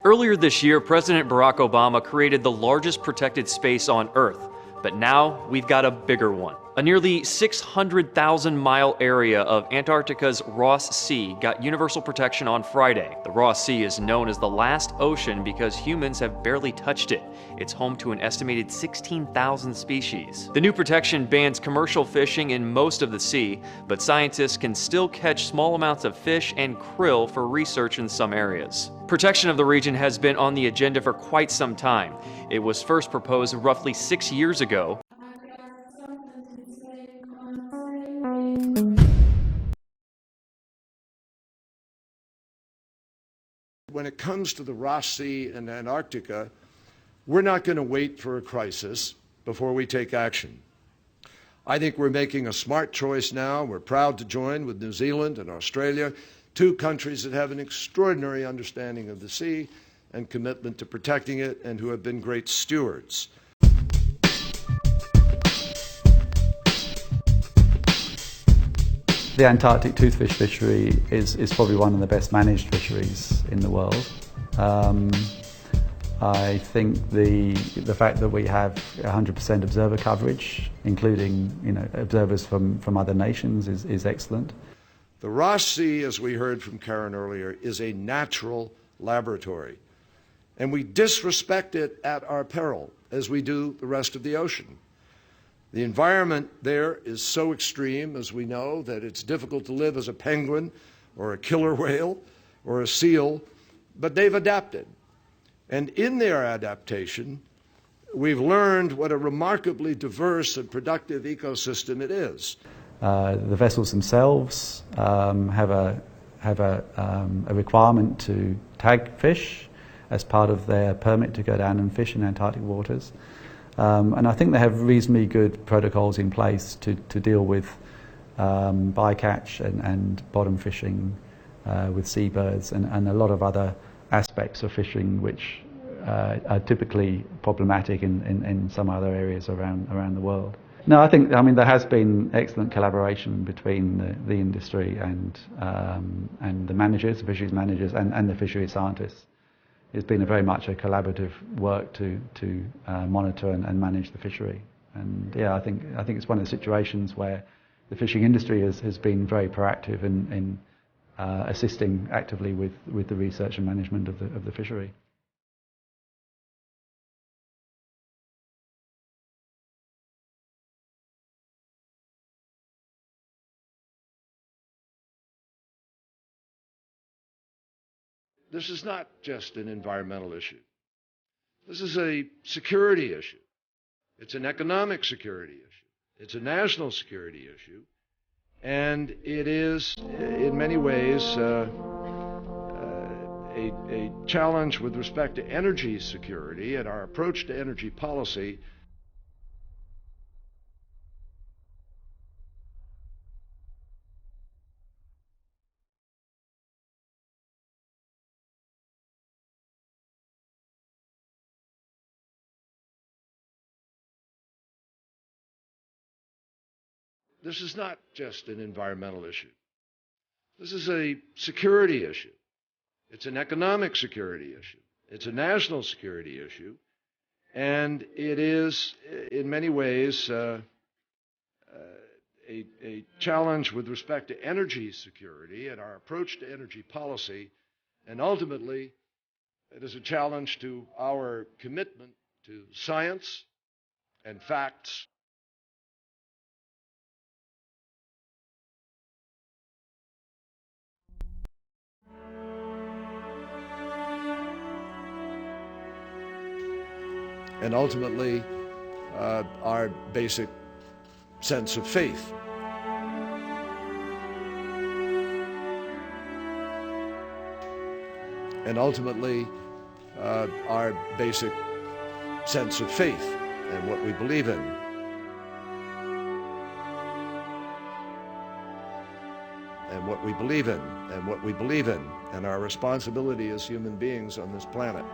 Earlier this year, President Barack Obama created the largest protected space on Earth, but now we've got a bigger one. A nearly 600,000-mile area of Antarctica's Ross Sea got universal protection on Friday. The Ross Sea is known as the last ocean because humans have barely touched it. It's home to an estimated 16,000 species. The new protection bans commercial fishing in most of the sea, but scientists can still catch small amounts of fish and krill for research in some areas. Protection of the region has been on the agenda for quite some time. It was first proposed roughly 6 years ago. When it comes to the Ross Sea and Antarctica, we're not going to wait for a crisis before we take action. I think we're making a smart choice now. We're proud to join with New Zealand and Australia, two countries that have an extraordinary understanding of the sea and commitment to protecting it and who have been great stewards. The Antarctic toothfish fishery is probably one of the best managed fisheries in the world. I think the fact that we have 100% observer coverage, including observers from other nations, is excellent. The Ross Sea, as we heard from Karen earlier, is a natural laboratory, and we disrespect it at our peril, as we do the rest of the ocean. The environment there is so extreme, as we know, that it's difficult to live as a penguin or a killer whale or a seal, but they've adapted. And in their adaptation, we've learned what a remarkably diverse and productive ecosystem it is. The vessels themselves have a requirement to tag fish as part of their permit to go down and fish in Antarctic waters. And I think they have reasonably good protocols in place to deal with bycatch and bottom fishing with seabirds and a lot of other aspects of fishing which are typically problematic in some other areas around the world. No, I mean there has been excellent collaboration between the industry and the managers, the fisheries managers, and the fisheries scientists. It's been very much a collaborative work to monitor and manage the fishery. And yeah, I think it's one of the situations where the fishing industry has been very proactive in assisting actively with the research and management of the fishery. This is not just an environmental issue. This is a security issue. It's an economic security issue. It's a national security issue. And it is, in many ways, a challenge with respect to energy security and our approach to energy policy. This is not just an environmental issue. This is a security issue. It's an economic security issue. It's a national security issue. And it is, in many ways, a challenge with respect to energy security and our approach to energy policy. And ultimately, it is a challenge to our commitment to science and facts. And ultimately, our basic sense of faith. And ultimately, our basic sense of faith and what we believe in. And what we believe in, and what we believe in, and our responsibility as human beings on this planet.